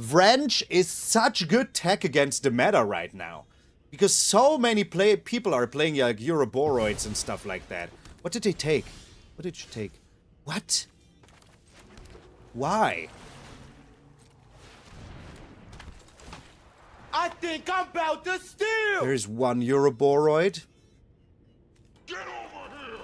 Vrench is such good tech against the meta right now. Because so many people are playing like Euroboroids and stuff like that. What did they take? What did you take? What? Why? I think I'm about to steal! There's one Euroboroid. Get over here!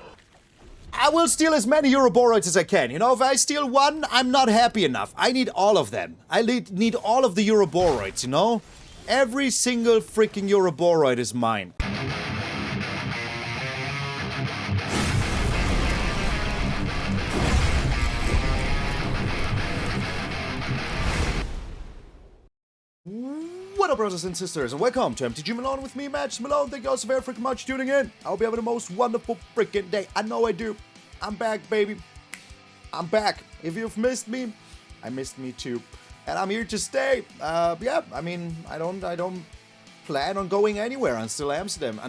I will steal as many Euroboroids as I can. You know, if I steal one, I'm not happy enough. I need all of them. I need all of the Euroboroids, you know? Every single freaking Euroboroid is mine. What up, brothers and sisters, and welcome to MTG Malone with me, MtgA Malone. Thank you all so very freaking much for tuning in. I hope you having the most wonderful freaking day. I know I do. I'm back, baby. I'm back. If you've missed me, I missed me too. And I'm here to stay. Yeah, I mean, I don't plan on going anywhere until Amsterdam.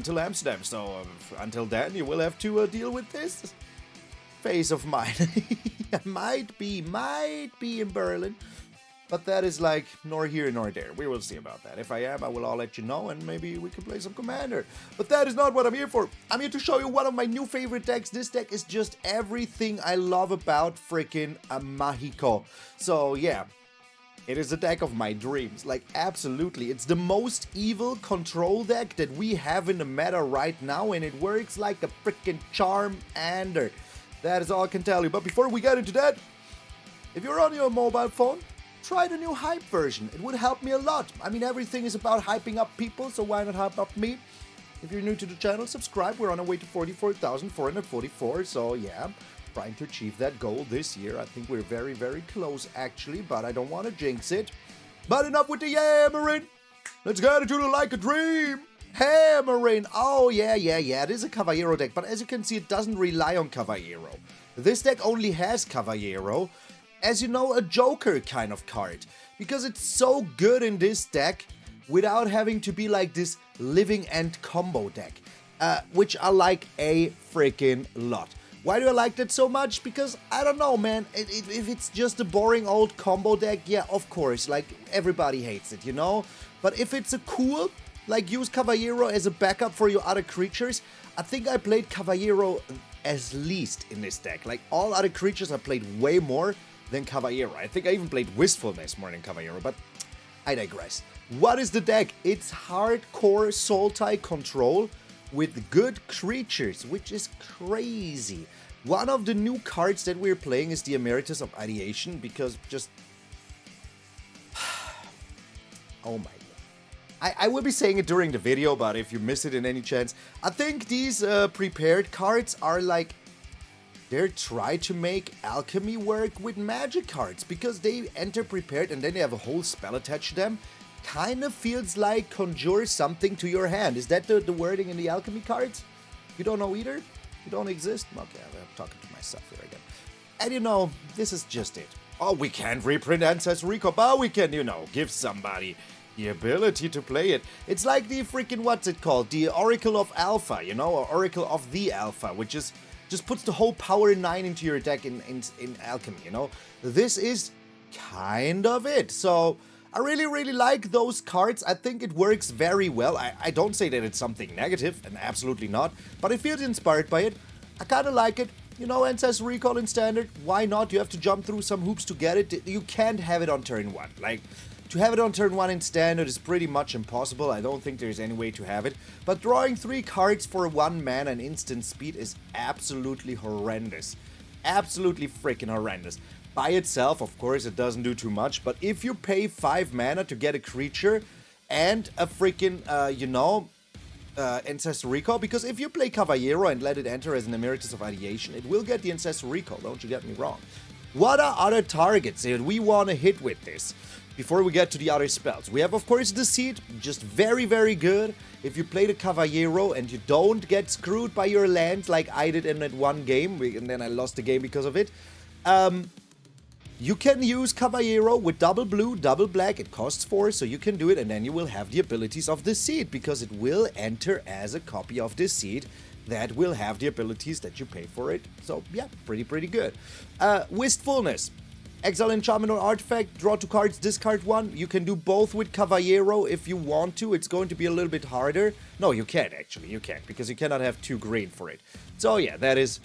So until then, you will have to deal with this phase of mine. I might be in Berlin. But that is like nor here nor there. We will see about that. If I am, I will all let you know, and maybe we can play some Commander. But that is not what I'm here for. I'm here to show you one of my new favorite decks. This deck is just everything I love about freaking Mahiko. So yeah, it is a deck of my dreams. Like, absolutely. It's the most evil control deck that we have in the meta right now, and it works like a freaking charm-ander. That is all I can tell you. But before we get into that, if you're on your mobile phone, try the new hype version. It would help me a lot. I mean, everything is about hyping up people, so why not hype up me? If you're new to the channel, subscribe. We're on our way to 44,444, so yeah, trying to achieve that goal this year. I think we're very, very close, actually, but I don't want to jinx it. But enough with the yammering. Let's get into the Like a Dream. Hammering. Oh, yeah. It is a Kavaero deck, but as you can see, it doesn't rely on Kavaero. This deck only has Kavaero, as you know, a Joker kind of card, because it's so good in this deck without having to be like this living end combo deck, which I like a freaking lot. Why do I like that so much? Because, I don't know, man, if it's just a boring old combo deck, yeah, of course, like, everybody hates it, you know? But if it's a cool, like, use Kavaero as a backup for your other creatures, I think I played Kavaero as least in this deck. Like, all other creatures I played way more than Kavaero. I think I even played Wistfulness more than Kavaero, but I digress. What is the deck? It's hardcore Sultai control with good creatures, which is crazy. One of the new cards that we're playing is the Emeritus of Ideation, because just... oh my god. I will be saying it during the video, but if you miss it in any chance, I think these prepared cards are like... they're trying to make alchemy work with magic cards, because they enter prepared and then they have a whole spell attached to them. Kind of feels like conjure something to your hand. Is that the wording in the alchemy cards? You don't know either? You don't exist? Okay, I'm talking to myself here again. And you know, this is just it. Oh, we can't reprint Ancestral Recall, but we can, you know, give somebody the ability to play it. It's like the freaking, what's it called? The Oracle of Alpha, you know, or Oracle of the Alpha, which is just puts the whole power 9 into your deck in alchemy, you know? This is kind of it. So I really like those cards. I think it works very well. I don't say that it's something negative, and absolutely not, but I feel inspired by it. I kind of like it. You know, Ancestral Recall in Standard, why not? You have to jump through some hoops to get it. You can't have it on turn 1. Like, to have it on turn 1 in Standard is pretty much impossible. I don't think there's any way to have it. But drawing 3 cards for 1 mana and instant speed is absolutely horrendous. Absolutely freaking horrendous. By itself, of course, it doesn't do too much. But if you pay 5 mana to get a creature and a freaking, Ancestral Recall, because if you play Kavaero and let it enter as an Emeritus of Ideation, it will get the Ancestral Recall, don't you get me wrong. What are other targets that we want to hit with this? Before we get to the other spells, we have, of course, Deceit, just very good. If you play the Kavaero and you don't get screwed by your lands like I did in that one game, and then I lost the game because of it, you can use Kavaero with double blue, double black. It costs 4, so you can do it, and then you will have the abilities of Deceit, because it will enter as a copy of Deceit that will have the abilities that you pay for it. So, yeah, pretty good. Wistfulness. Exile enchantment or artifact, draw 2 cards, discard 1. You can do both with Kavaero if you want to. It's going to be a little bit harder. No, you can't actually. You can't, because you cannot have 2 green for it. So yeah, that is...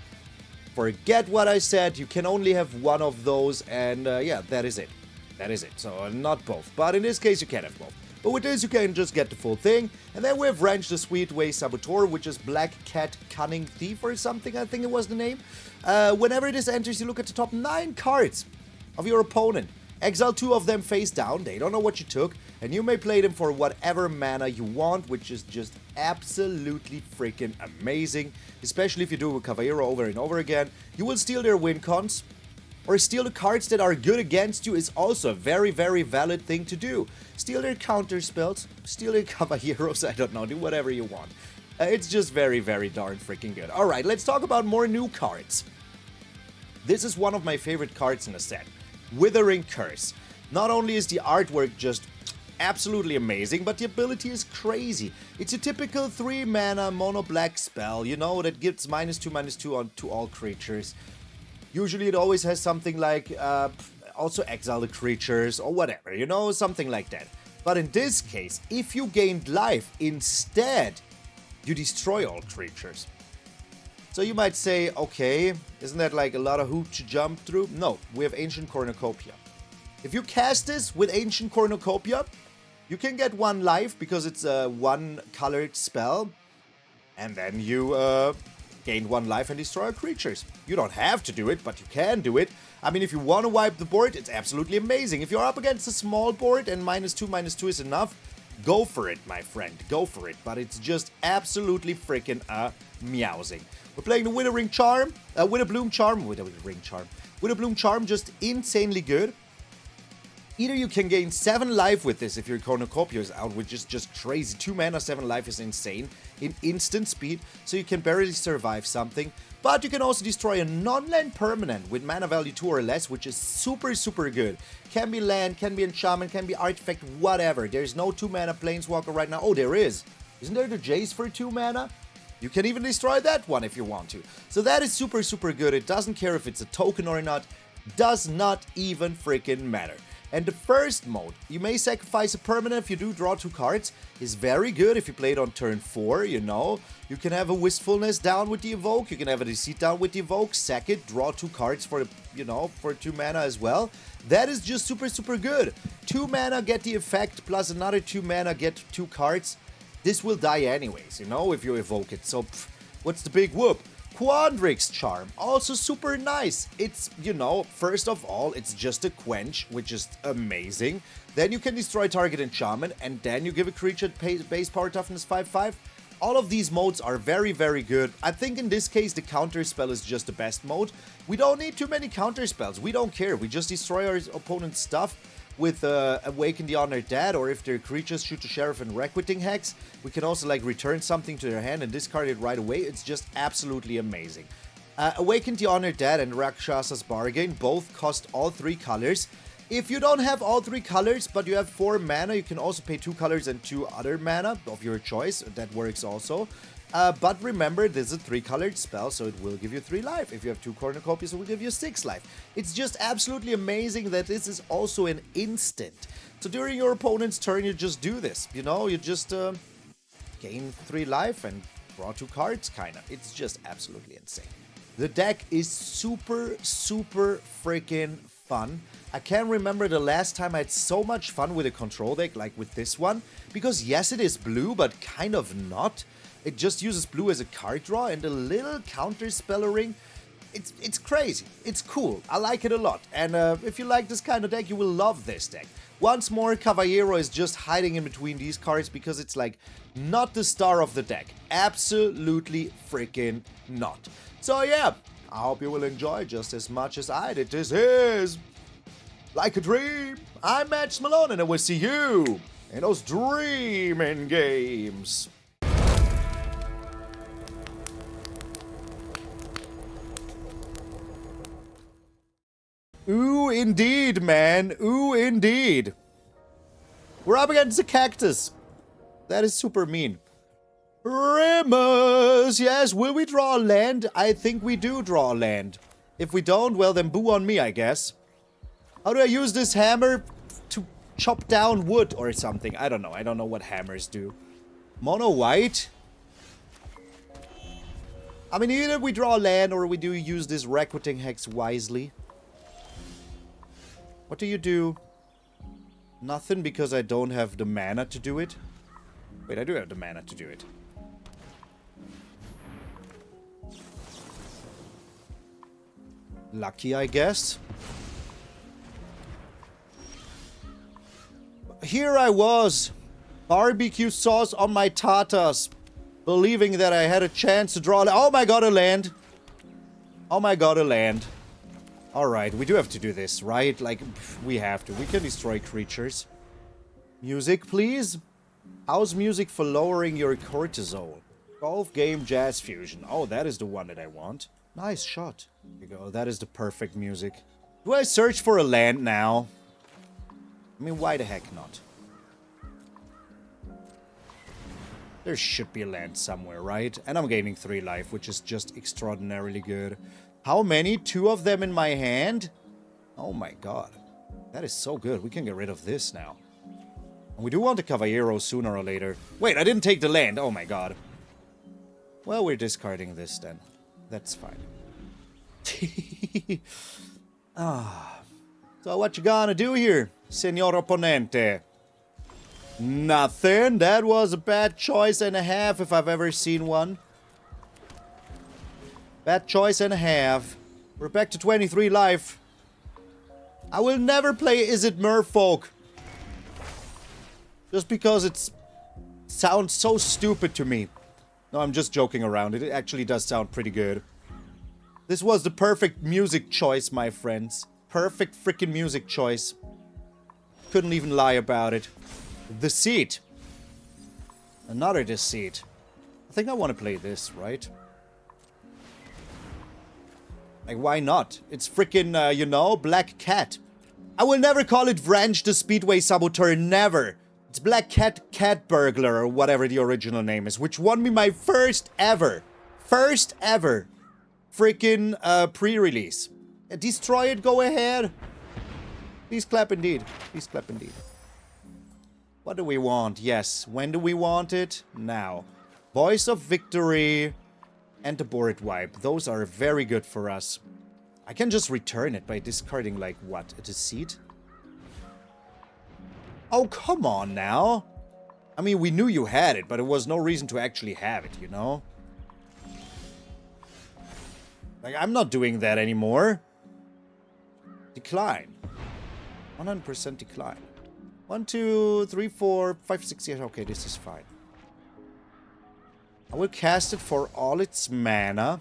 Forget what I said. You can only have 1 of those, and yeah, that is it. That is it. So not both. But in this case, you can have both. But with this, you can just get the full thing. And then we have Wrench the Speedway Saboteur, which is Black Cat Cunning Thief or something, I think it was the name. Whenever this enters, you look at the top 9 cards of your opponent. Exile 2 of them face down. They don't know what you took. And you may play them for whatever mana you want, which is just absolutely freaking amazing. Especially if you do it with Kavaero over and over again. You will steal their win cons. Or steal the cards that are good against you is also a very, very valid thing to do. Steal their counter spells, steal their Kavaeros, I don't know, do whatever you want. It's just very, very darn freaking good. Alright, let's talk about more new cards. This is one of my favorite cards in the set. Withering Curse. Not only is the artwork just absolutely amazing, but the ability is crazy. It's a typical 3 mana mono black spell, you know, that gives -2/-2 on to all creatures. Usually it always has something like, also exile the creatures or whatever, you know, something like that. But in this case, if you gained life, instead, you destroy all creatures. So you might say, okay, isn't that like a lot of hoop to jump through? No, we have Ancient Cornucopia. If you cast this with Ancient Cornucopia, you can get 1 life because it's a 1-colored spell. And then you, gain 1 life and destroy creatures. You don't have to do it, but you can do it. I mean, if you want to wipe the board, it's absolutely amazing. If you're up against a small board and -2/-2 is enough, go for it, my friend. Go for it. But it's just absolutely freaking meowsing. We're playing the Withering Charm. Witherbloom Charm. Witherbloom Charm, just insanely good. Either you can gain 7 life with this if your Cornucopia is out, which is just crazy. 2 mana, 7 life is insane in instant speed, so you can barely survive something. But you can also destroy a non-land permanent with mana value 2 or less, which is super, super good. Can be land, can be enchantment, can be artifact, whatever. There's no 2 mana planeswalker right now. Oh, there is. Isn't there the Jace for 2 mana? You can even destroy that one if you want to. So that is super, super good. It doesn't care if it's a token or not. Does not even freaking matter. And the first mode, you may sacrifice a permanent if you do draw 2 cards, is very good if you play it on turn 4, you know. You can have a Wistfulness down with the Evoke, you can have a Deceit down with the Evoke, sack it, draw 2 cards for, you know, for 2 mana as well. That is just super, super good. 2 mana, get the effect, plus another 2 mana, get 2 cards. This will die anyways, you know, if you evoke it. So, what's the big whoop? Quandrix Charm, also super nice. It's, you know, first of all, it's just a quench, which is amazing. Then you can destroy target enchantment, and then you give a creature base power toughness 5/5. All of these modes are very, very good. I think in this case, the counter spell is just the best mode. We don't need too many counter spells. We don't care. We just destroy our opponent's stuff with Awaken the Honored Dead, or if their creatures shoot the Sheriff and Requiting Hex, we can also like return something to their hand and discard it right away. It's just absolutely amazing. Awaken the Honored Dead and Rakshasa's Bargain both cost all 3 colors. If you don't have all 3 colors, but you have 4 mana, you can also pay 2 colors and 2 other mana of your choice. That works also. But remember, this is a 3-colored spell, so it will give you 3 life. If you have 2 Cornucopias, it will give you 6 life. It's just absolutely amazing that this is also an instant. So during your opponent's turn, you just do this. You know, you just gain 3 life and draw 2 cards, kind of. It's just absolutely insane. The deck is super, super freaking fun. I can't remember the last time I had so much fun with a control deck like with this one. Because yes, it is blue, but kind of not. It just uses blue as a card draw and a little counter spellering. It's crazy. It's cool. I like it a lot. And if you like this kind of deck, you will love this deck. Once more, Kavaero is just hiding in between these cards because it's like not the star of the deck. Absolutely freaking not. So yeah, I hope you will enjoy just as much as I did. This is Like a Dream. I'm MtgA Malone and I will see you in those dreaming games. Ooh, indeed, man. Ooh, indeed. We're up against a cactus. That is super mean. Rimmers. Yes, will we draw land? I think we do draw land. If we don't, well, then boo on me, I guess. How do I use this hammer to chop down wood or something? I don't know. I don't know what hammers do. Mono white? I mean, either we draw land or we do use this Requiting Hex wisely. What do you do? Nothing, because I don't have the mana to do it. Wait, I do have the mana to do it. Lucky, I guess. Here I was, barbecue sauce on my tatas, believing that I had a chance to draw. Oh my god, a land. Oh my god, a land. Alright, we do have to do this, right? Like, we have to. We can destroy creatures. Music, please. How's music for lowering your cortisol? Golf game jazz fusion. Oh, that is the one that I want. Nice shot. There you go. That is the perfect music. Do I search for a land now? I mean, why the heck not? There should be a land somewhere, right? And I'm gaining 3 life, which is just extraordinarily good. How many? 2 of them in my hand? Oh my god. That is so good. We can get rid of this now. And we do want the Kavaero sooner or later. Wait, I didn't take the land. Oh my god. Well, we're discarding this then. That's fine. So what you gonna do here, Senor Opponente? Nothing. That was a bad choice and a half if I've ever seen one. Bad choice and a half. We're back to 23 life. I will never play Is It Merfolk. Just because it sounds so stupid to me. No, I'm just joking around. It actually does sound pretty good. This was the perfect music choice, my friends. Perfect freaking music choice. Couldn't even lie about it. Deceit. Another Deceit. I think I want to play this, right? Like, why not? It's freaking, you know, Black Cat. I will never call it Vranch the Speedway Saboteur, never. It's Black Cat Cat Burglar, or whatever the original name is, which won me my first ever freaking pre-release. Destroy it, go ahead. Please clap indeed. Please clap indeed. What do we want? Yes. When do we want it? Now. Voice of Victory and the Board Wipe. Those are very good for us. I can just return it by discarding, like, what? A Deceit? Oh, come on now. I mean, we knew you had it, but it was no reason to actually have it, you know? Like, I'm not doing that anymore. Decline. 100% decline. 1, 2, 3, 4, 5, 6, 7. Okay, this is fine. I will cast it for all its mana.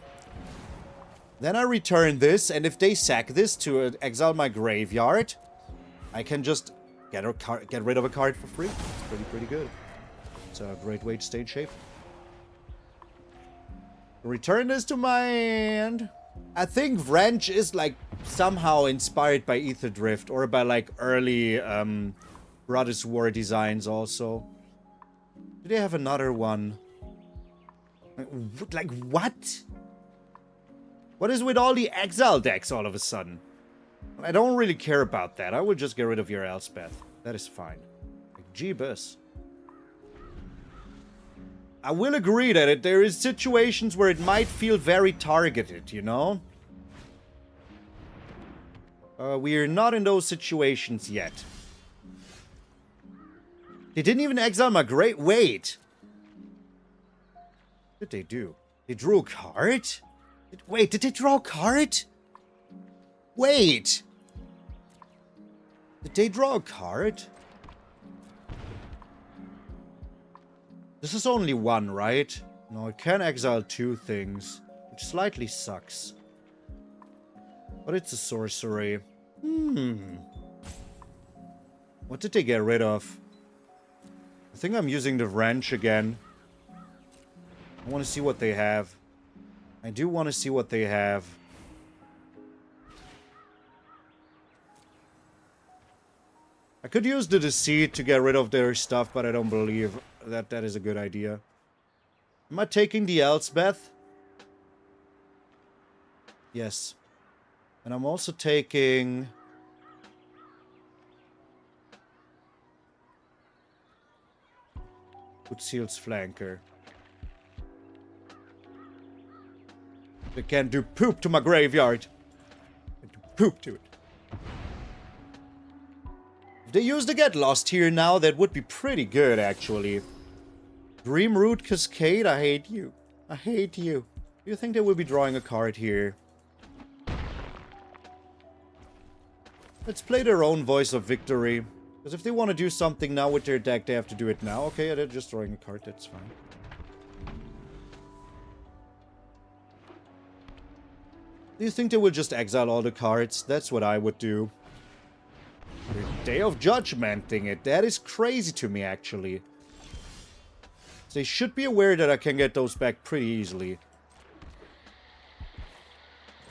Then I return this, and if they sack this to exile my graveyard, I can just get rid of a card for free. It's pretty good. It's a great way to stay in shape. Return this to my hand. I think Vranch is like somehow inspired by Ether Drift or by like early Brothers War designs also. Do they have another one? Like what? What is with all the exile decks all of a sudden? I don't really care about that. I would just get rid of your Elspeth. That is fine. Like, Jeebus. I will agree that there is situations where it might feel very targeted, you know? We are not in those situations yet. They didn't even exile my great... Wait. What did they do? They drew a card? Wait, did they draw a card? Wait. Did they draw a card? This is only one, right? No, it can exile 2 things, which slightly sucks. But it's a sorcery. What did they get rid of? I think I'm using the wrench again. I want to see what they have. I do want to see what they have. I could use the Deceit to get rid of their stuff, but I don't believe that that is a good idea. Am I taking the Elspeth? Yes. And I'm also taking Conceals Flanker. They can do poop to my graveyard. They do poop to it. If they use the Get Lost here now, that would be pretty good, actually. Dreamroot Cascade, I hate you. I hate you. Do you think they will be drawing a card here? Let's play their own Voice of Victory. Because if they want to do something now with their deck, they have to do it now. Okay, yeah, they're just drawing a card, that's fine. Do you think they will just exile all the cards? That's what I would do. Day of Judgmenting it. That is crazy to me, actually. They should be aware that I can get those back pretty easily.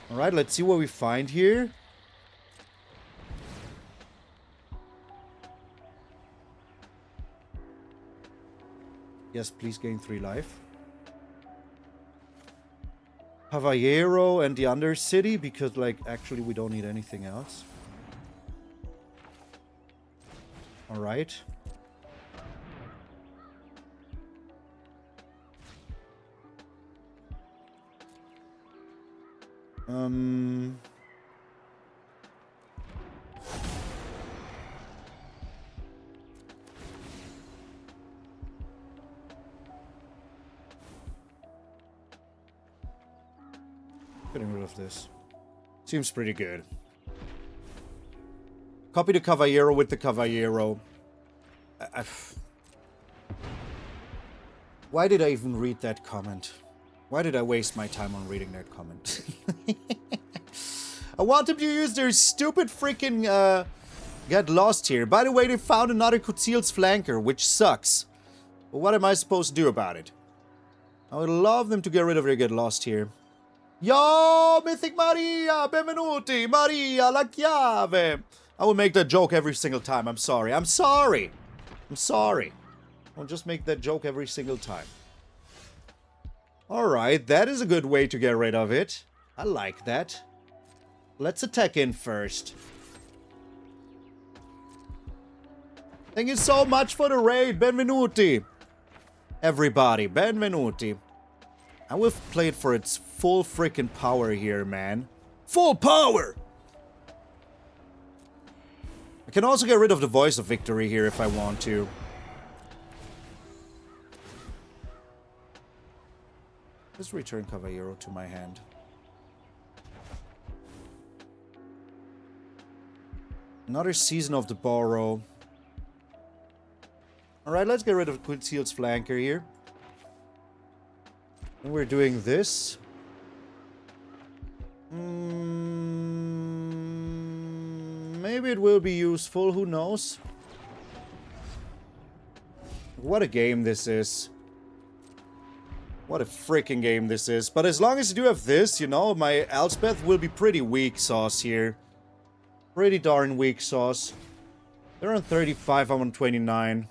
Alright, let's see what we find here. Yes, please gain 3 life. Kavaero and the Undercity, because, like, actually we don't need anything else. Alright. Getting rid of this. Seems pretty good. Copy the Kavaero with the Kavaero. Why did I even read that comment? Why did I waste my time on reading that comment? I want them to use their stupid freaking Get Lost here. By the way, they found another Conceals Flanker, which sucks. But what am I supposed to do about it? I would love them to get rid of their Get Lost here. Yo, Mythic Maria, benvenuti, Maria, la chiave. I will make that joke every single time. I'm sorry. I'm sorry. I'm sorry. I'll just make that joke every single time. Alright, that is a good way to get rid of it. I like that. Let's attack in first. Thank you so much for the raid. Benvenuti. Everybody, benvenuti. I will play it for its full freaking power here, man. Full power! I can also get rid of the Voice of Victory here if I want to. Let's return Kavaero to my hand. Another Season of the Borrow. Alright, let's get rid of Conceal's Flanker here. And we're doing this. Maybe it will be useful, who knows? What a game this is. What a freaking game this is. But as long as you do have this, you know, my Elspeth will be pretty weak sauce here. Pretty darn weak sauce. They're on 35, I'm on 29.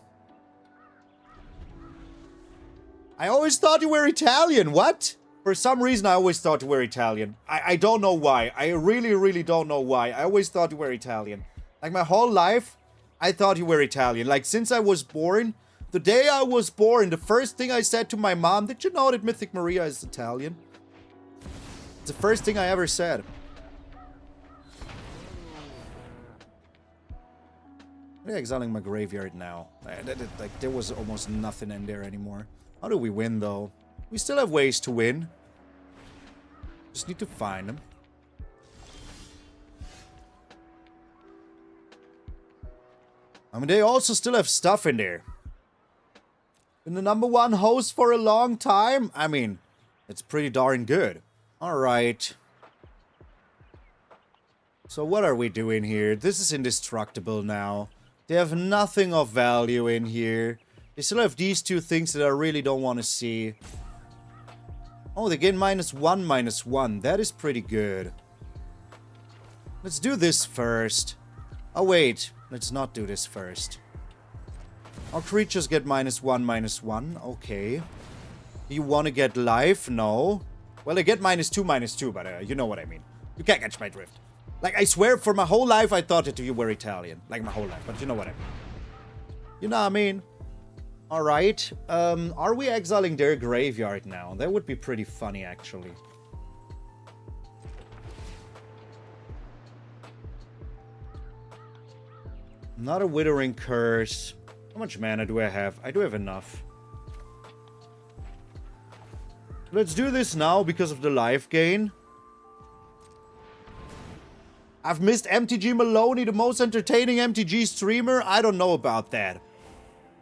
I always thought you were Italian, what? For some reason, I always thought you were Italian. I don't know why. I really, really don't know why. I always thought you were Italian. Like, my whole life, I thought you were Italian. Like, since I was born, the day I was born, the first thing I said to my mom, did you know that Mythic Maria is Italian? It's the first thing I ever said. I'm exiling my graveyard now. Like, there was almost nothing in there anymore. How do we win, though? We still have ways to win. Just need to find them. I mean, they also still have stuff in there. Been the #1 host for a long time. I mean, it's pretty darn good. Alright. So what are we doing here? This is indestructible now. They have nothing of value in here. They still have these two things that I really don't want to see. Oh, they gain -1/-1. That is pretty good. Let's do this first. Oh, wait. Let's not do this first. Our creatures get -1/-1. Okay. Do you want to get life? No. Well, they get -2/-2, but you know what I mean. You can't catch my drift. Like, I swear, for my whole life, I thought that you were Italian. Like, my whole life. But you know what I mean. You know what I mean? Alright, are we exiling their graveyard now? That would be pretty funny, actually. Not a Withering Curse. How much mana do I have? I do have enough. Let's do this now because of the life gain. I've missed MTG Malone, the most entertaining MTG streamer. I don't know about that.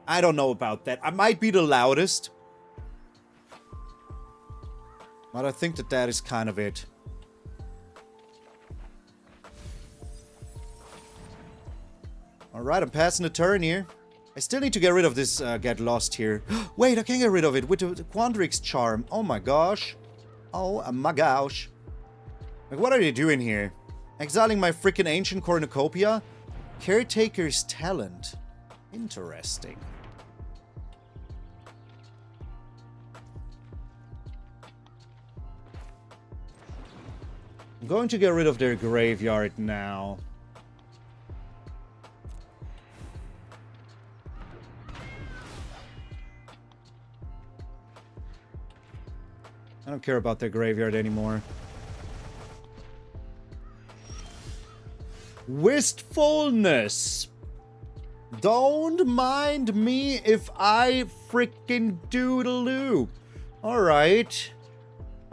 I don't know about that. I might be the loudest. But I think that that is kind of it. Alright, I'm passing the turn here. I still need to get rid of this Get Lost here. Wait, I can get rid of it with the Quandrix Charm. Oh my gosh. Oh my gosh. Like, what are they doing here? Exiling my freaking Ancient Cornucopia? Caretaker's Talent. Interesting. I'm going to get rid of their graveyard now. I don't care about their graveyard anymore. Wistfulness. Don't mind me if I freaking doodaloo. Alright.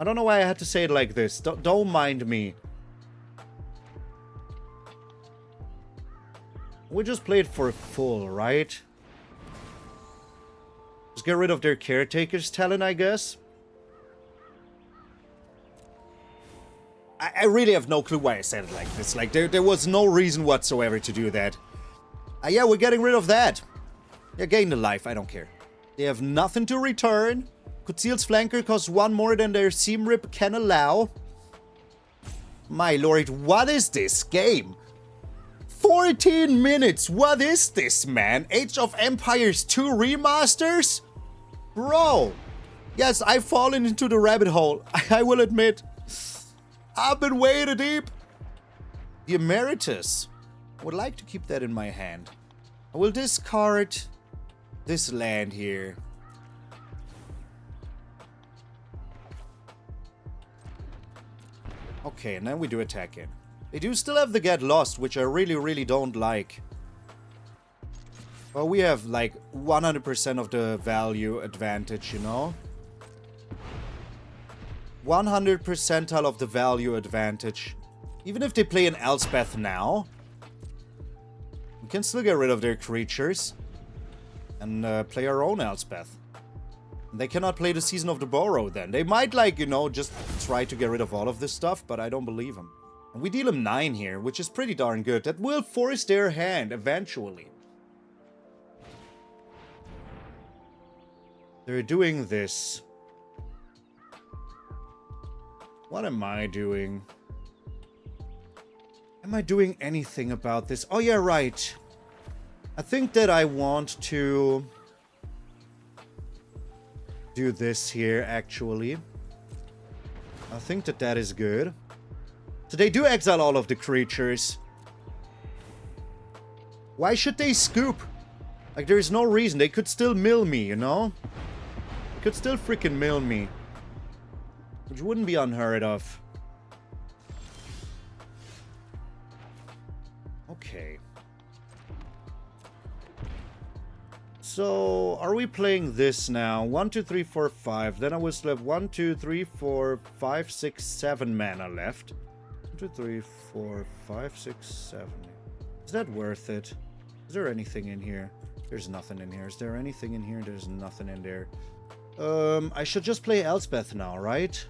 I don't know why I had to say it like this. Don't mind me. We just play it for full, right? Just get rid of their Caretaker's Talent, I guess. I really have no clue why I said it like this. Like, there was no reason whatsoever to do that. Yeah, we're getting rid of that. Yeah, gain the life, I don't care. They have nothing to return. Conceal's Flanker costs 1 more than their Seam Rip can allow. My lord, what is this game? 14 minutes, what is this, man? Age of Empires 2 remasters? Bro. Yes, I've fallen into the rabbit hole, I will admit. I've been way too deep. The Emeritus. I would like to keep that in my hand. I will discard this land here. Okay, and then we do attack in. They do still have the Get Lost, which I really don't like. Well, we have like 100% of the value advantage, you know? 100 percentile of the value advantage. Even if they play an Elspeth now, we can still get rid of their creatures and play our own Elspeth. They cannot play the Season of the Burrow then. They might, like, you know, just try to get rid of all of this stuff, but I don't believe them. And we deal them 9 here, which is pretty darn good. That will force their hand eventually. They're doing this. What am I doing? Am I doing anything about this? Oh yeah, right. I think that I want to do this here, actually. I think that that is good. So they do exile all of the creatures. Why should they scoop? Like, there is no reason. They could still mill me, you know? They could still freaking mill me. Which wouldn't be unheard of. Okay. So, are we playing this now? 1, 2, 3, 4, 5. Then I will still have 1, 2, 3, 4, 5, 6, 7 mana left. 1, 2, 3, 4, 5, 6, 7. Is that worth it? Is there anything in here? There's nothing in here. Is there anything in here? There's nothing in there. I should just play Elspeth now, right?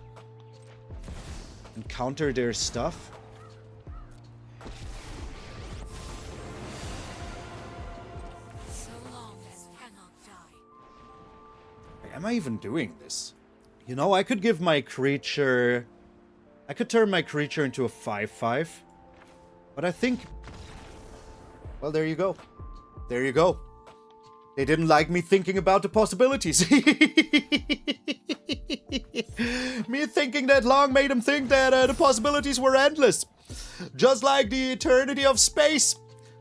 And counter their stuff. So long as cannot die. Am I even doing this? You know, I could give my creature... I could turn my creature into a 5/5. But I think... Well, there you go. There you go. They didn't like me thinking about the possibilities. Me thinking that long made them think that the possibilities were endless. Just like the eternity of space.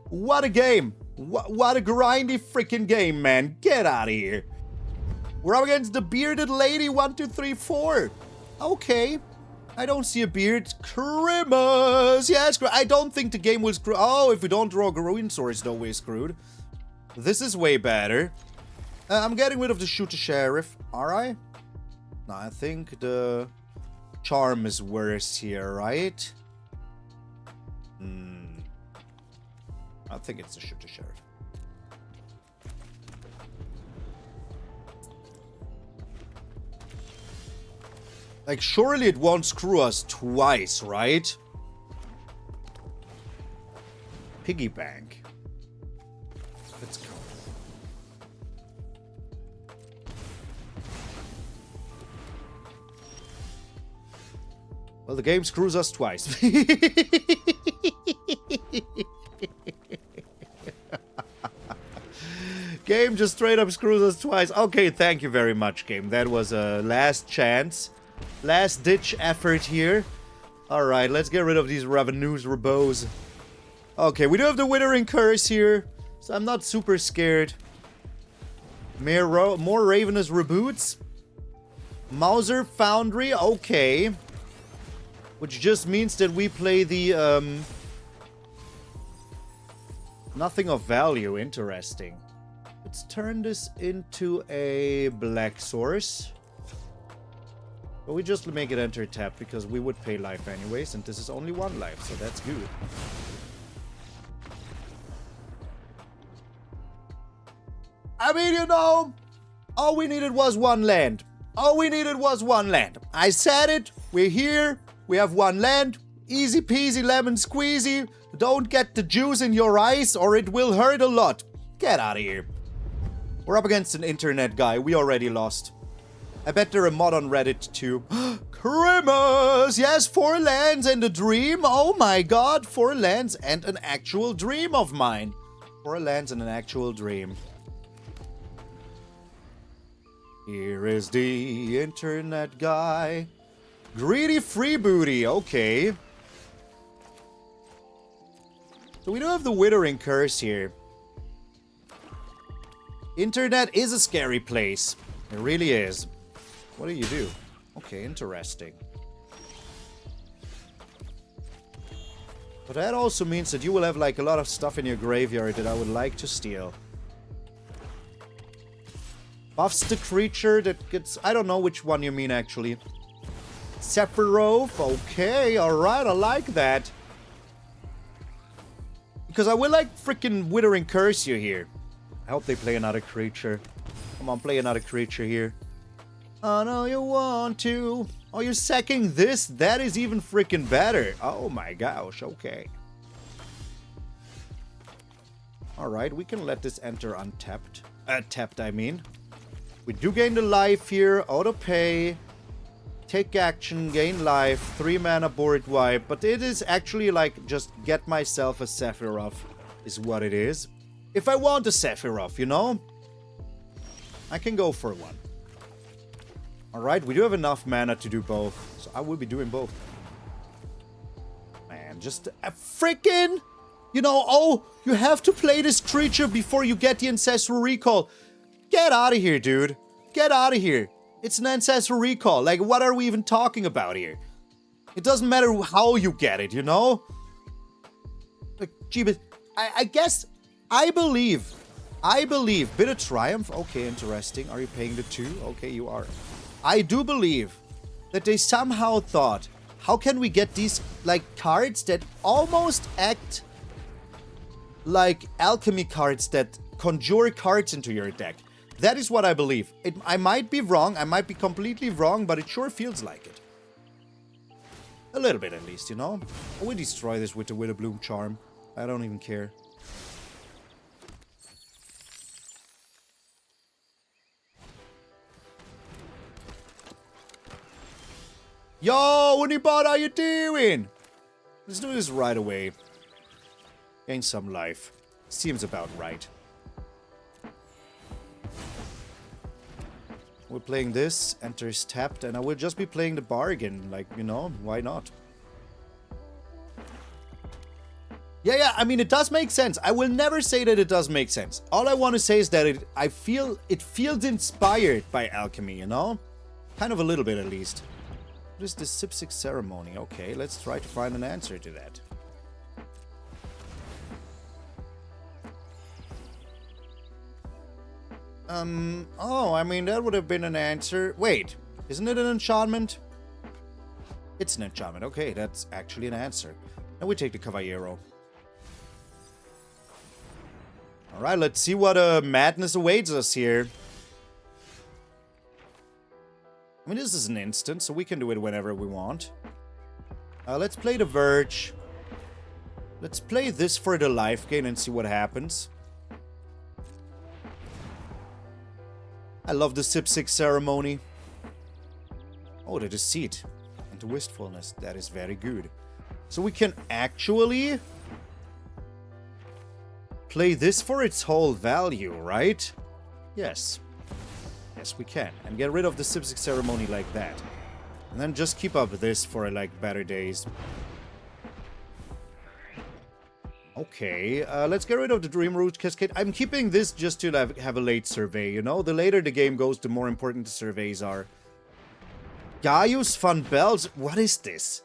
What a game. What a grindy freaking game, man. Get out of here. We're up against the bearded lady. 1, 2, 3, 4. Okay. I don't see a beard. Grimace. Yes, I don't think the game will screw. Oh, if we don't draw Green Source, though, we're screwed. This is way better. I'm getting rid of the Shoot the Sheriff. Alright. No, I think the Charm is worse here, right? I think it's the Shoot the Sheriff. Like, surely it won't screw us twice, right? Piggy bank. Let's go. Well, the game screws us twice. Game just straight up screws us twice. Okay, thank you very much, game. That was a last chance. Last ditch effort here. Alright, let's get rid of these revenues, Rabos. Okay, we do have the Withering Curse here, so I'm not super scared. More Ravenous Reboots. Mauser Foundry, okay. Which just means that we play the, nothing of value, interesting. Let's turn this into a black source. But we just make it enter tap because we would pay life anyways, and this is only 1 life, so that's good. I mean, you know, all we needed was 1 land. All we needed was 1 land. I said it, we're here, we have 1 land, easy peasy lemon squeezy. Don't get the juice in your eyes or it will hurt a lot. Get out of here. We're up against an internet guy, we already lost. I bet there are a mod on Reddit too. Grimace! Yes, 4 lands and a dream. Oh my god, 4 lands and an actual dream of mine. 4 lands and an actual dream. Here is the internet guy. Greedy freebooty, okay. So we do have the Withering Curse here. Internet is a scary place. It really is. What do you do? Okay, interesting. But that also means that you will have like a lot of stuff in your graveyard that I would like to steal. Buffs the creature that gets... I don't know which one you mean actually. Sephiroth, okay, alright, I like that. Because I will like freaking Withering Curse you here. I hope they play another creature. Come on, play another creature here. I know you want to. Oh, you're sacking this? That is even freaking better. Oh my gosh, okay. Alright, we can let this enter untapped. Tapped, I mean. We do gain the life here, auto pay. Take action, gain life, 3 mana board wipe. But it is actually like just get myself a Sephiroth is what it is. If I want a Sephiroth, you know? I can go for one. Alright, we do have enough mana to do both. So I will be doing both. Man, just a freaking... You know, oh, you have to play this creature before you get the Ancestral Recall. Get out of here, dude. Get out of here. It's an Ancestral Recall. Like, what are we even talking about here? It doesn't matter how you get it, you know? Like, gee, but I guess... I believe. Bit of Triumph. Okay, interesting. Are you paying the 2? Okay, you are. I do believe that they somehow thought, how can we get these, like, cards that almost act like alchemy cards that conjure cards into your deck? That is what I believe. I might be wrong. I might be completely wrong, but it sure feels like it. A little bit, at least, you know? I will destroy this with the Witherbloom Charm. I don't even care. Yo, Unibot, how you doing? Let's do this right away. Gain some life. Seems about right. We're playing this, enters tapped, and I will just be playing the bargain. Like, you know, why not? Yeah, I mean, it does make sense. I will never say that it does make sense. All I want to say is that I feel it feels inspired by alchemy, you know? Kind of a little bit, at least. What is this Sipsic ceremony? Okay, let's try to find an answer to that. Oh, I mean, that would have been an answer. Wait, isn't it an enchantment? It's an enchantment. Okay, that's actually an answer. And we take the Kavaero. Alright, let's see what madness awaits us here. I mean, this is an instant, so we can do it whenever we want. Let's play the Verge. Let's play this for the life gain and see what happens. I love the Sipsic ceremony. Oh, the Deceit and the Wistfulness. That is very good. So we can actually play this for its whole value, right? Yes. Yes, we can. And get rid of the Sipsic ceremony like that. And then just keep up this for, like, better days. Okay, let's get rid of the Dreamroot Cascade. I'm keeping this just to have a late survey, you know? The later the game goes, the more important the surveys are. Gaius Van Bells? What is this?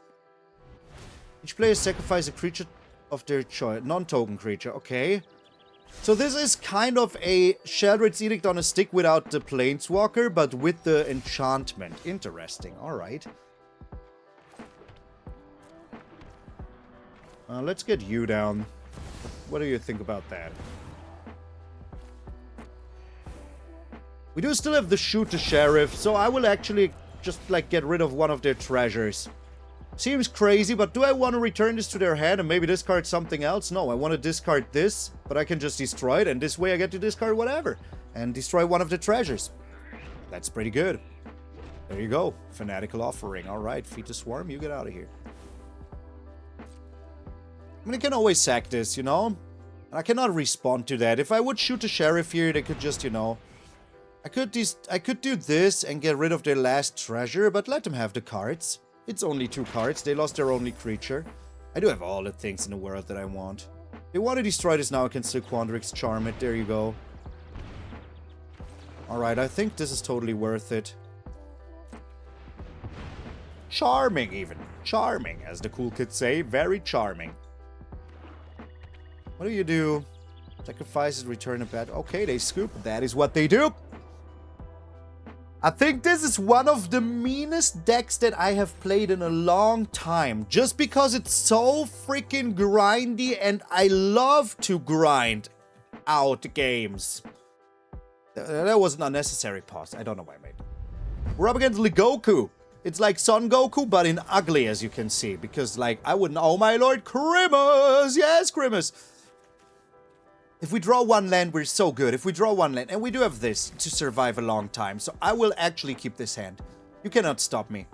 Each player sacrifice a creature of their choice. Non-token creature, okay. So this is kind of a Sheldred's Edict on a stick without the Planeswalker, but with the enchantment. Interesting, alright. Let's get you down. What do you think about that? We do still have the Shoot the Sheriff, so I will actually just, like, get rid of one of their treasures. Seems crazy, but do I want to return this to their hand and maybe discard something else? No, I want to discard this, but I can just destroy it, and this way I get to discard whatever. And destroy one of the treasures. That's pretty good. There you go. Fanatical Offering. Alright, Feed the Swarm, you get out of here. I mean, I can always sack this, you know? And I cannot respond to that. If I would shoot the Sheriff here, they could just, you know... I could do this and get rid of their last treasure, but let them have the cards. It's only 2 cards. They lost their only creature. I do have all the things in the world that I want. If they want to destroy this now, I can still Quandrix Charm it. There you go. Alright, I think this is totally worth it. Charming, even. Charming, as the cool kids say. Very charming. What do you do? Sacrifices, return a bat. Okay, they scoop. That is what they do. I think this is one of the meanest decks that I have played in a long time. Just because it's so freaking grindy and I love to grind out games. That was an unnecessary pause. I don't know why I made it. We're up against Ligoku. It's like Son Goku, but in ugly, as you can see. Because, like, I wouldn't... Oh, my lord, Grimace! Yes, Grimace! If we draw one land, we're so good. If we draw one land, and we do have this to survive a long time, so I will actually keep this hand. You cannot stop me.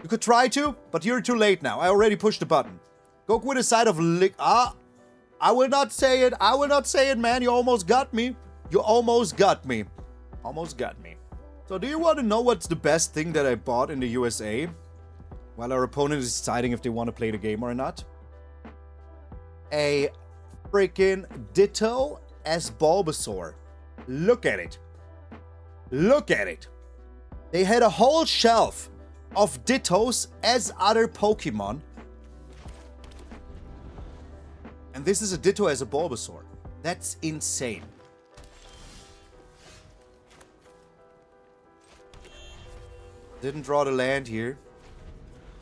You could try to, but you're too late now. I already pushed the button. Goku with a side of I will not say it. I will not say it, man. You almost got me. You almost got me. Almost got me. So do you want to know what's the best thing that I bought in the USA? While our opponent is deciding if they want to play the game or not. A freaking Ditto as Bulbasaur. Look at it. Look at it. They had a whole shelf of Dittos as other Pokemon. And this is a Ditto as a Bulbasaur. That's insane. Didn't draw the land here.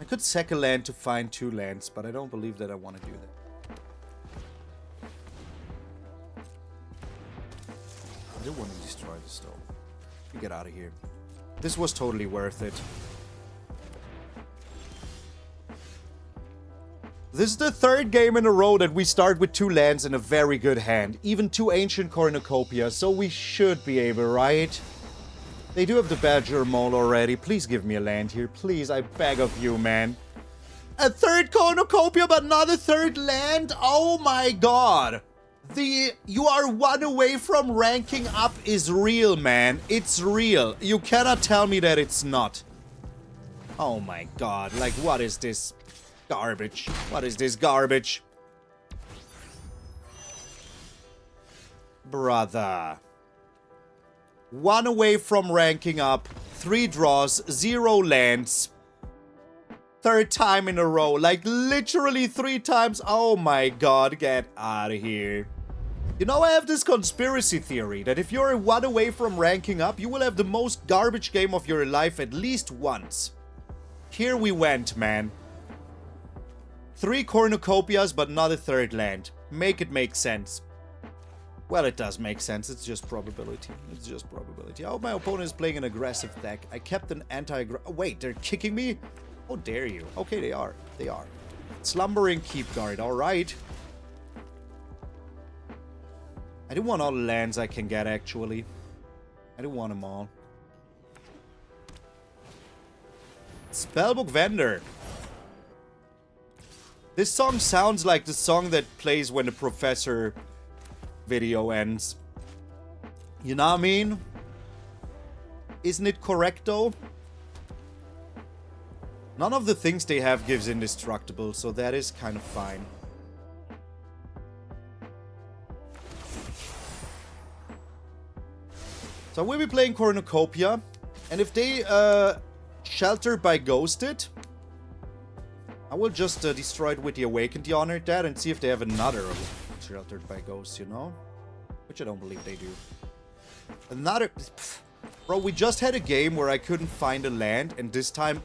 I could sack a land to find 2 lands, but I don't believe that I want to do that. I do want to destroy this though. You get out of here. This was totally worth it. This is the 3rd game in a row that we start with 2 lands in a very good hand. Even 2 Ancient Cornucopia, so we should be able, right? They do have the Badger Mole already. Please give me a land here. Please, I beg of you, man. A 3rd Cornucopia, but not a 3rd land? Oh my god. You are 1 away from ranking up is real, man. It's real. You cannot tell me that it's not. Oh my god. Like, what is this garbage? What is this garbage? Brother. 1 away from ranking up. 3 draws. 0 lands. 3rd time in a row. Like, literally 3 times. Oh my god, get out of here. You know, I have this conspiracy theory that if you're 1 away from ranking up, you will have the most garbage game of your life at least once. Here we went, man. 3 cornucopias, but not a 3rd land. Make it make sense. Well, it does make sense. It's just probability. It's just probability. Oh, my opponent is playing an aggressive deck. I kept an anti-aggressive... Wait, they're kicking me? How dare you? Okay, they are. They are. Slumbering Keep Guard. All right. I do want all the lands I can get, actually. I do want them all. Spellbook Vendor. This song sounds like the song that plays when the professor video ends. You know what I mean? Isn't it correct, though? None of the things they have gives indestructible, so that is kind of fine. So I will be playing Cornucopia, and if they Sheltered by Ghosted, I will just destroy it with the Awaken, the Honored Dead, and see if they have another Sheltered by Ghosts, you know? Which I don't believe they do. Another... Bro, we just had a game where I couldn't find a land, and this time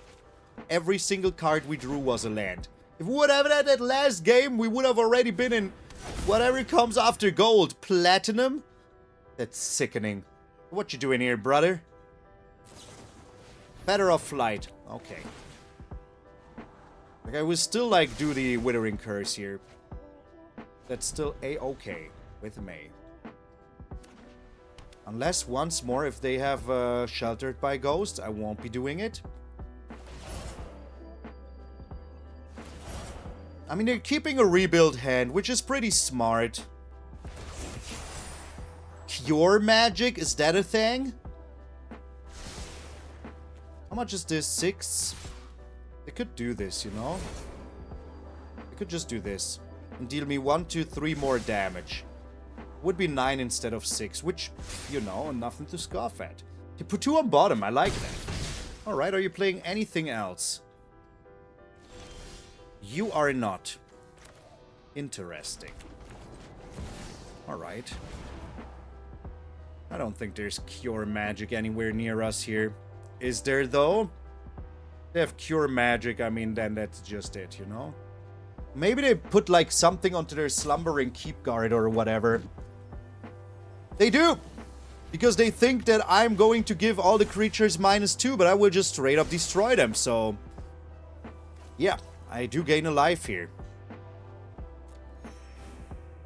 every single card we drew was a land. If we would have had that last game, we would have already been in whatever comes after gold. Platinum? That's sickening. What you doing here, brother? Better off flight. Okay. Like, I will still, like, do the Withering Curse here. That's still a-okay with me. Unless, once more, if they have Sheltered by Ghost, I won't be doing it. I mean, they're keeping a rebuild hand, which is pretty smart. Cure Magic? Is that a thing? How much is this? 6? They could do this, you know? They could just do this. And deal me 1, 2, 3 more damage. Would be 9 instead of 6, which, you know, nothing to scoff at. You put 2 on bottom, I like that. Alright, are you playing anything else? You are not. Interesting. Alright. I don't think there's Cure Magic anywhere near us here. Is there, though? They have Cure Magic, I mean, then that's just it, you know? Maybe they put, like, something onto their Slumbering Keep Guard or whatever. They do! Because they think that I'm going to give all the creatures -2, but I will just straight up destroy them, so... Yeah, I do gain a life here.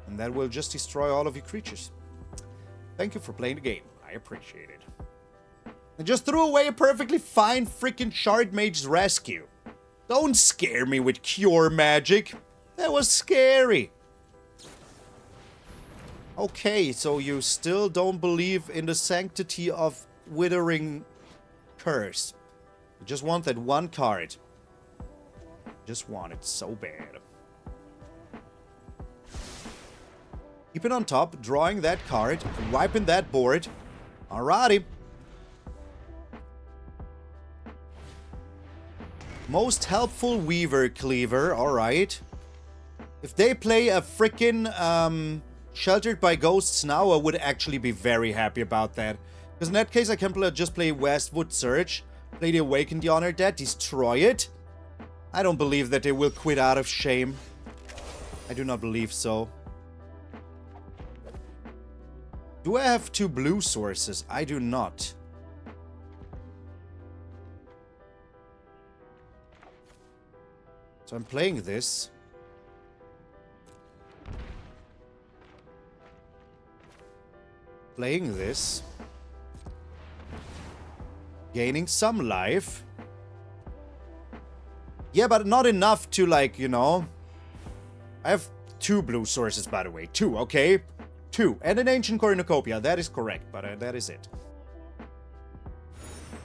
And that will just destroy all of your creatures. Thank you for playing the game. I appreciate it. I just threw away a perfectly fine freaking Shard Mage's Rescue. Don't scare me with Cure Magic. That was scary. Okay, so you still don't believe in the sanctity of Withering Curse. You just want that one card. Just want it so bad. Keep it on top, drawing that card, wiping that board. Alrighty. Most helpful Weaver Cleaver, alright. If they play a frickin' Sheltered by Ghosts now, I would actually be very happy about that. Because in that case, I can just play Westwood Verge, play the Awaken, the Honored Dead, destroy it. I don't believe that they will quit out of shame. I do not believe so. Do I have 2 blue sources? I do not. So I'm playing this. Playing this. Gaining some life. Yeah, but not enough to, like, you know... I have 2 blue sources, by the way. 2, okay? 2. And an Ancient Cornucopia. That is correct, but that is it.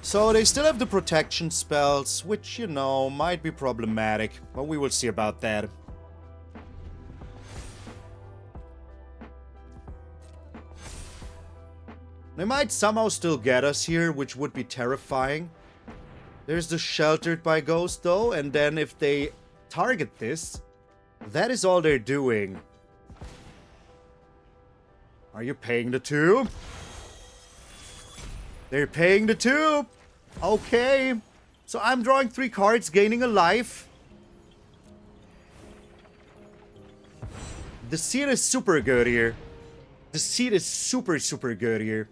So they still have the protection spells, which, you know, might be problematic. But we will see about that. They might somehow still get us here, which would be terrifying. There's the Sheltered by Ghost, though, and then if they target this, that is all they're doing. Are you paying the tube? They're paying the tube! Okay. So I'm drawing 3 cards, gaining a life. Deceit is super good here. Deceit is super, super good here.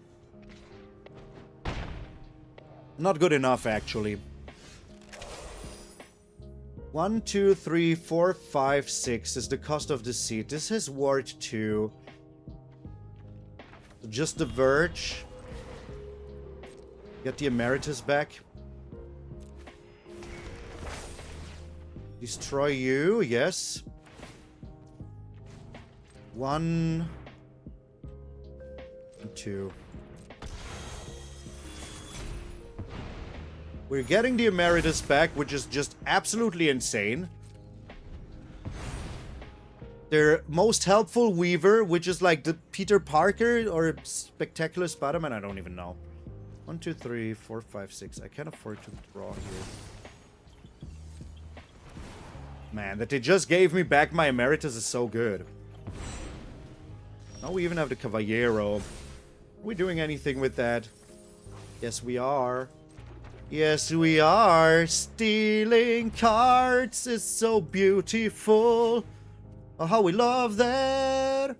Not good enough, actually. 1, 2, 3, 4, 5, 6 is the cost of Deceit. This has Ward 2. Just the Verge. Get the Emeritus back. Destroy you, yes. 1 and 2. We're getting the Emeritus back, which is just absolutely insane. Their most helpful Weaver, which is like the Peter Parker or Spectacular Spider-Man, I don't even know. 1, 2, 3, 4, 5, 6. I can't afford to draw here. Man, that they just gave me back my Emeritus is so good. Now we even have the Kavaero. Are we doing anything with that? Yes, we are. Yes, we are. Stealing cards is so beautiful. Oh, how we love that.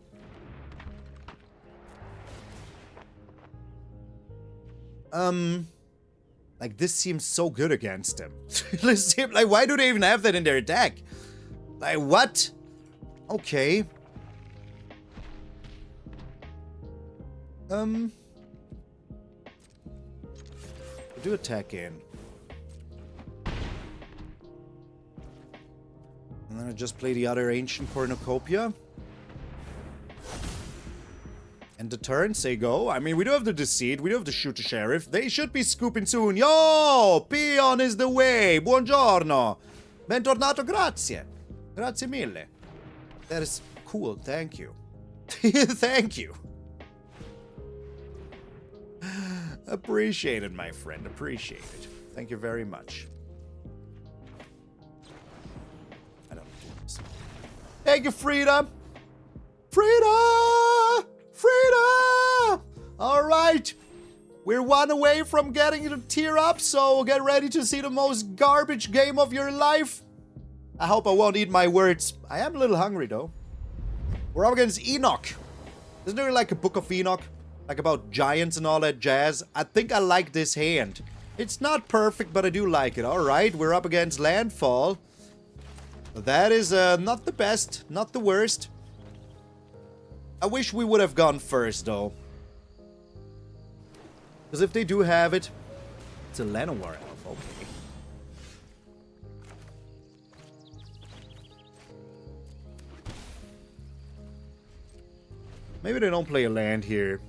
Like, this seems so good against them. Like, why do they even have that in their deck? Like, what? Okay. Do attack in. And then I just play the other Ancient Cornucopia. And the turn, say go. I mean, we do have the Deceit, we do have the Shoot the Sheriff. They should be scooping soon. Yo! Peon is the way! Buongiorno! Bentornato, grazie. Grazie mille. That is cool, thank you. Thank you. Appreciate it, my friend. Appreciate it. Thank you very much. I don't do this. Thank you, Frida! Frida! Frida! Alright. We're 1 away from getting to tier up, so get ready to see the most garbage game of your life. I hope I won't eat my words. I am a little hungry, though. We're up against Enoch. Isn't there like a Book of Enoch? Like about giants and all that jazz. I think I like this hand. It's not perfect, but I do like it. Alright, we're up against Landfall. That is not the best, not the worst. I wish we would have gone first, though. Because if they do have it, it's a Llanowar Elf. Okay. Maybe they don't play a land here.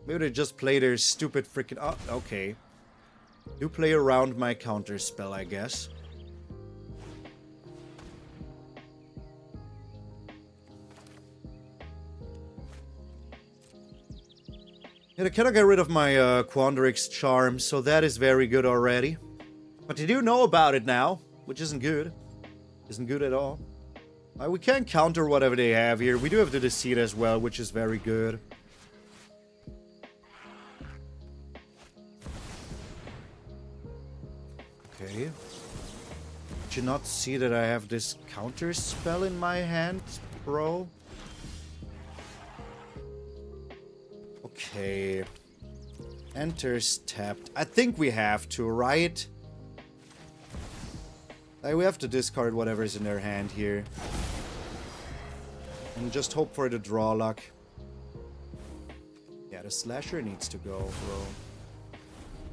Maybe they just play their stupid freaking... Oh, okay. Do play around my counter spell, I guess. Yeah, I cannot get rid of my Quandrix Charm, so that is very good already. But they do know about it now, which isn't good. Isn't good at all. We can counter whatever they have here. We do have the Deceit as well, which is very good. Okay. Did you not see that I have this counter spell in my hand, bro? Okay. Enters tapped. I think we have to, right? Like, we have to discard whatever's in their hand here. And just hope for the draw luck. Yeah, the Slasher needs to go, bro.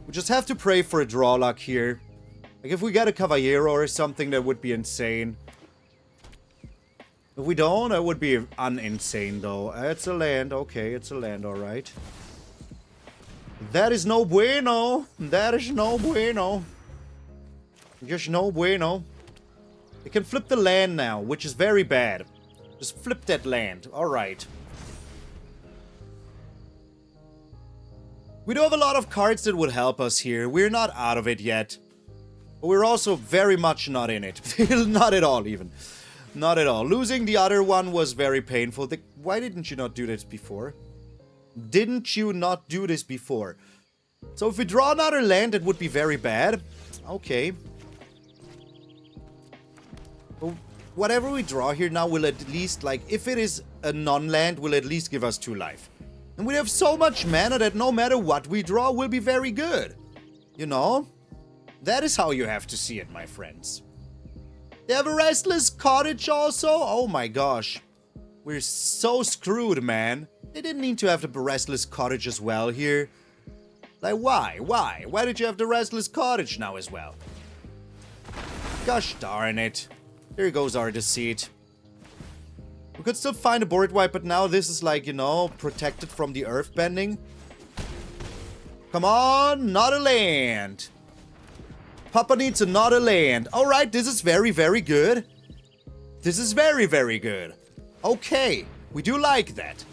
We just have to pray for a draw luck here. Like, if we get a Kavaero or something, that would be insane. If we don't, that would be uninsane, though. It's a land. Okay, it's a land, alright. That is no bueno. That is no bueno. Just no bueno. They can flip the land now, which is very bad. Just flip that land. Alright. We do have a lot of cards that would help us here. We're not out of it yet. But we're also very much not in it. Not at all, even. Not at all. Losing the other one was very painful. Why didn't you not do this before? Didn't you not do this before? So if we draw another land, it would be very bad. Okay. But whatever we draw here now will at least, like, if it is a non-land, will at least give us 2 life. And we have so much mana that no matter what we draw will be very good. You know? That is how you have to see it, my friends. They have a Restless Cottage also? Oh my gosh. We're so screwed, man. They didn't need to have the Restless Cottage as well here. Like, why? Why? Why did you have the Restless Cottage now as well? Gosh darn it. There goes our Deceit. We could still find a board wipe, but now this is like, you know, protected from the earth bending. Come on, not a land. Papa needs another land. Alright, this is very, very good. This is very, very good. Okay, we do like that.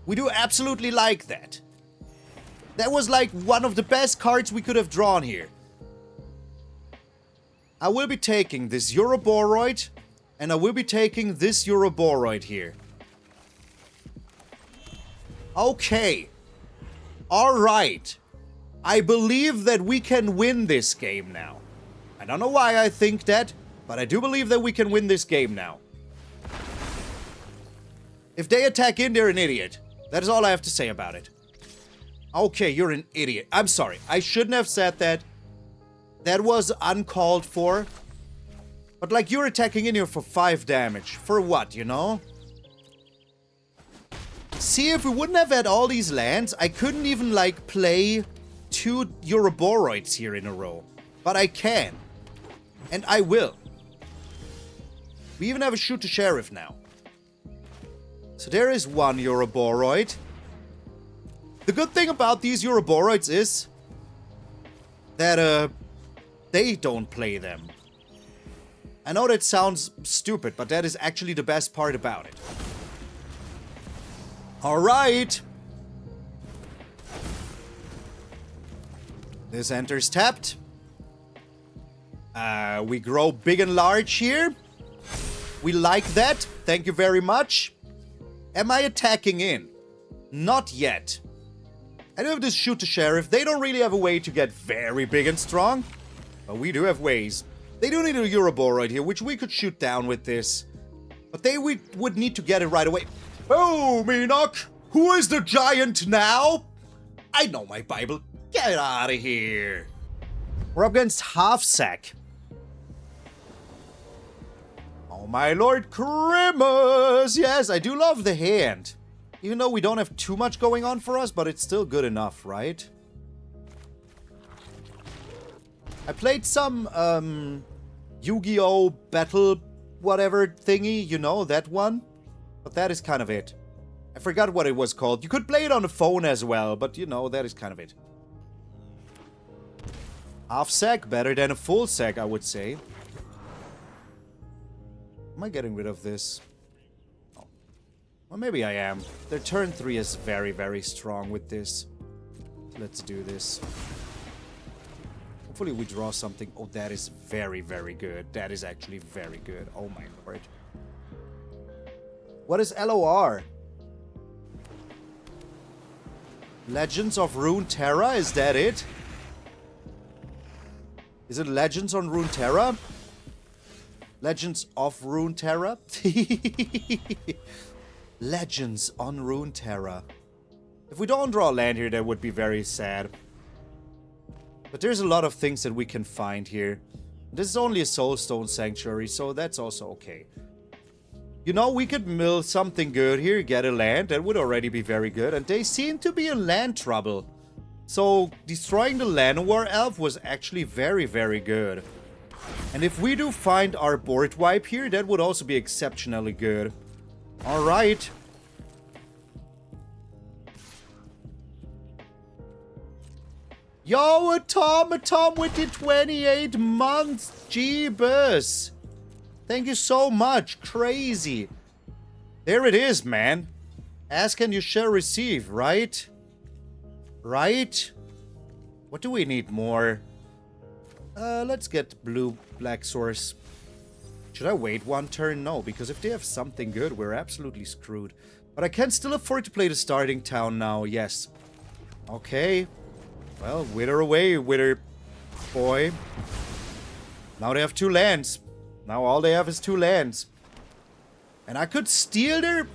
We do absolutely like that. That was like one of the best cards we could have drawn here. I will be taking this Euroboroid, and I will be taking this Euroboroid here. Okay. Alright. I believe that we can win this game now. I don't know why I think that, but I do believe that we can win this game now. If they attack in, they're an idiot. That is all I have to say about it. Okay, you're an idiot. I'm sorry. I shouldn't have said that. That was uncalled for. But like, you're attacking in here for 5 damage. For what, you know? See, if we wouldn't have had all these lands, I couldn't even, like, play 2 Euroboroids here in a row. But I can. And I will. We even have a Shoot the Sheriff now. So there is 1 Euroboroid. The good thing about these Euroboroids is that, they don't play them. I know that sounds stupid, but that is actually the best part about it. Alright. This enters tapped. We grow big and large here. We like that. Thank you very much. Am I attacking in? Not yet. I do have this Shoot the Sheriff. They don't really have a way to get very big and strong. But we do have ways. They do need a Euroboroid here, which we could shoot down with this. But they would need to get it right away. Oh, Enoch! Who is the giant now? I know my Bible. Get out of here. We're up against Half Sack. Oh, my Lord Grimace! Yes, I do love the hand. Even though we don't have too much going on for us, but it's still good enough, right? I played some, Yu-Gi-Oh! Battle whatever thingy, you know, that one. But that is kind of it. I forgot what it was called. You could play it on the phone as well, but you know, that is kind of it. Half sack, better than a full sack, I would say. Am I getting rid of this? Oh. Well, maybe I am. Their turn 3 is very, very strong with this. Let's do this. Hopefully we draw something. Oh, that is very, very good. That is actually very good. Oh my lord. What is LOR? Legends of Runeterra? Is that it? Is it Legends on Runeterra? Legends of Runeterra? Legends on Runeterra. If we don't draw land here, that would be very sad. But there's a lot of things that we can find here. This is only a Soulstone Sanctuary, so that's also okay. You know, we could mill something good here, get a land. That would already be very good. And they seem to be in land trouble. So, destroying the Llanowar Elf was actually very, very good. And if we do find our board wipe here, that would also be exceptionally good. Alright. Yo, Automaton with the 28 months. Jeebus. Thank you so much. Crazy. There it is, man. Ask and you shall receive, right? Right? What do we need more? Let's get blue-black source. Should I wait one turn? No, because if they have something good, we're absolutely screwed. But I can still afford to play the starting town now, yes. Okay. Well, wither away, wither boy. Now they have 2 lands. Now all they have is 2 lands. And I could steal their...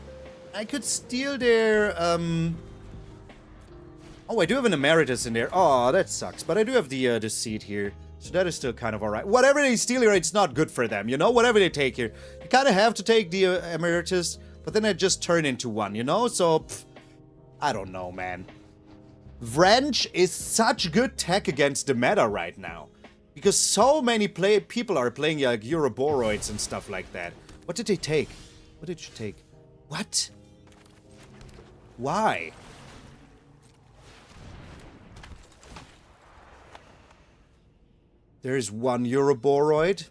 Oh, I do have an Emeritus in there. Oh, that sucks. But I do have the Deceit here. So that is still kind of alright. Whatever they steal here, it's not good for them, you know? Whatever they take here. You kind of have to take the Emeritus, but then I just turn into one, you know? So, I don't know, man. Vrench is such good tech against the meta right now. Because so many people are playing like Euroboroids and stuff like that. What did they take? What did you take? What? Why? There's 1 Euroboroid.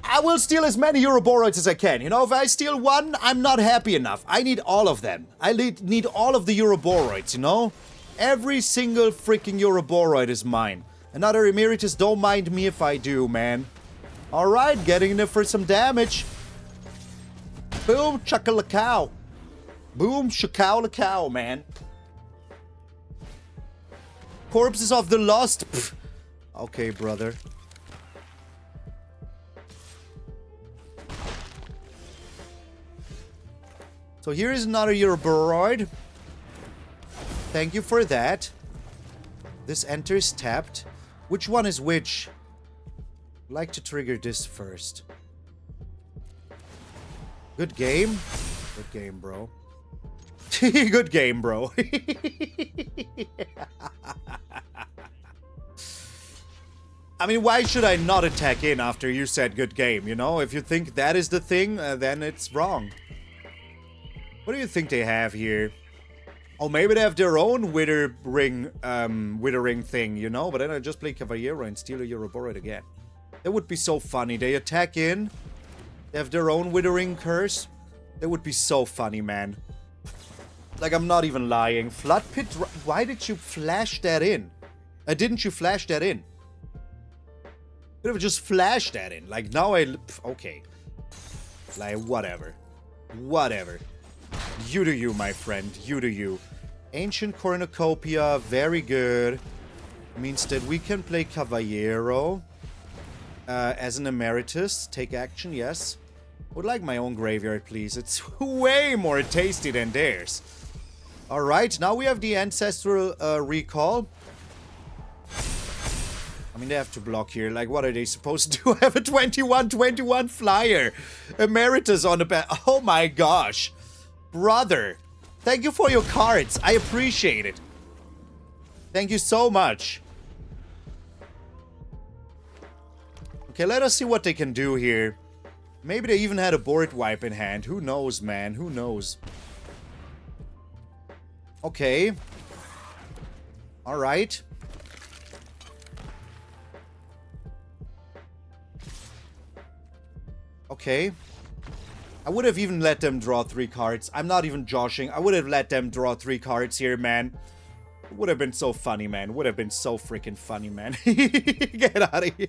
I will steal as many Euroboroids as I can. You know, if I steal 1, I'm not happy enough. I need all of them. I need all of the Euroboroids, you know? Every single freaking Euroboroid is mine. Another Emeritus, don't mind me if I do, man. Alright, getting in there for some damage. Boom, chaka-la-cow. Boom, shakaw-la-cow, man. Corpses of the Lost. Pfft. Okay, brother. So here is another Euroboroid. Thank you for that. This enters tapped. Which one is which? I'd like to trigger this first. Good game. Good game, bro. Good game, bro. I mean, why should I not attack in after you said good game, you know? If you think that is the thing, then it's wrong. What do you think they have here? Oh, maybe they have their own withering thing, you know? But then I just play Kavaero and steal a Euroboroid again. That would be so funny. They attack in. They have their own Withering Curse. That would be so funny, man. Like, I'm not even lying. Flood Pit, why did you flash that in? Didn't you flash that in? Could have just flashed that in. Like, now okay. Like, whatever. Whatever. You do you, my friend. You do you. Ancient Cornucopia, very good. Means that we can play Kavaero as an Emeritus. Take action, yes. Would like my own graveyard, please. It's way more tasty than theirs. Alright, now we have the Ancestral Recall. I mean, they have to block here. Like, what are they supposed to do? Have a 21-21 flyer. Emeritus on the back. Oh my gosh. Brother. Thank you for your cards. I appreciate it. Thank you so much. Okay, let us see what they can do here. Maybe they even had a board wipe in hand. Who knows, man? Who knows? Okay. Alright. Okay. I would have even let them draw 3 cards. I'm not even joshing. I would have let them draw 3 cards here, man. It would have been so funny, man. Would have been so freaking funny, man. Get out of here.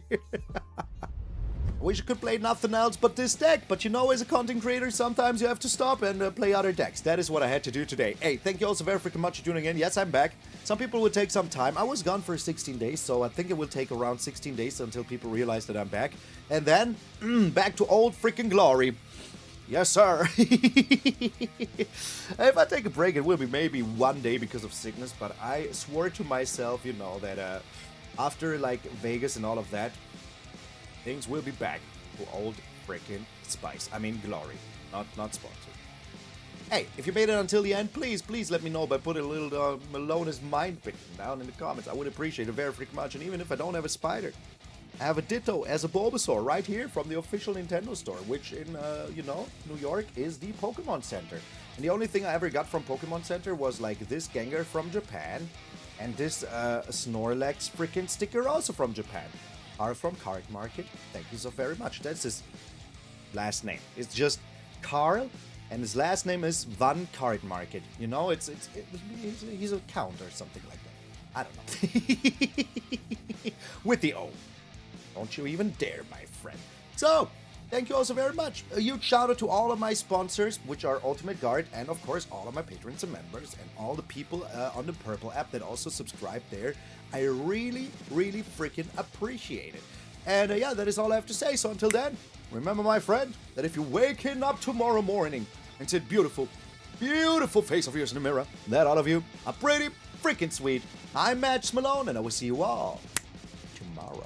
I wish I could play nothing else but this deck. But you know, as a content creator, sometimes you have to stop and play other decks. That is what I had to do today. Hey, thank you all so very freaking much for tuning in. Yes, I'm back. Some people will take some time. I was gone for 16 days, so I think it will take around 16 days until people realize that I'm back. And then, back to old freaking glory. Yes, sir. If I take a break, it will be maybe 1 day because of sickness, but I swore to myself, you know, that after, like, Vegas and all of that, things will be back to old freaking spice. I mean, glory, not sponsored. Hey, if you made it until the end, please let me know by putting a little Malone is Mind-Bitten down in the comments. I would appreciate it very freaking much, and even if I don't have a spider, I have a Ditto as a Bulbasaur right here from the official Nintendo store, which in, you know, New York is the Pokemon Center. And the only thing I ever got from Pokemon Center was, like, this Gengar from Japan and this Snorlax freaking sticker also from Japan. Are from Card Market. Thank you so very much. That's his last name. It's just Carl And his last name is Van Card Market. You know, he's a count or something like that. I don't know. With the O. Don't you even dare, my friend. So, thank you all so very much. A huge shout out to all of my sponsors, which are Ultimate Guard, and of course all of my patrons and members, and all the people on the Purple app that also subscribe there. I really, really freaking appreciate it. And yeah, that is all I have to say. So until then, remember, my friend, that if you're waking up tomorrow morning and see beautiful, beautiful face of yours in the mirror, that all of you are pretty freaking sweet. I'm MtgA Malone, and I will see you all tomorrow.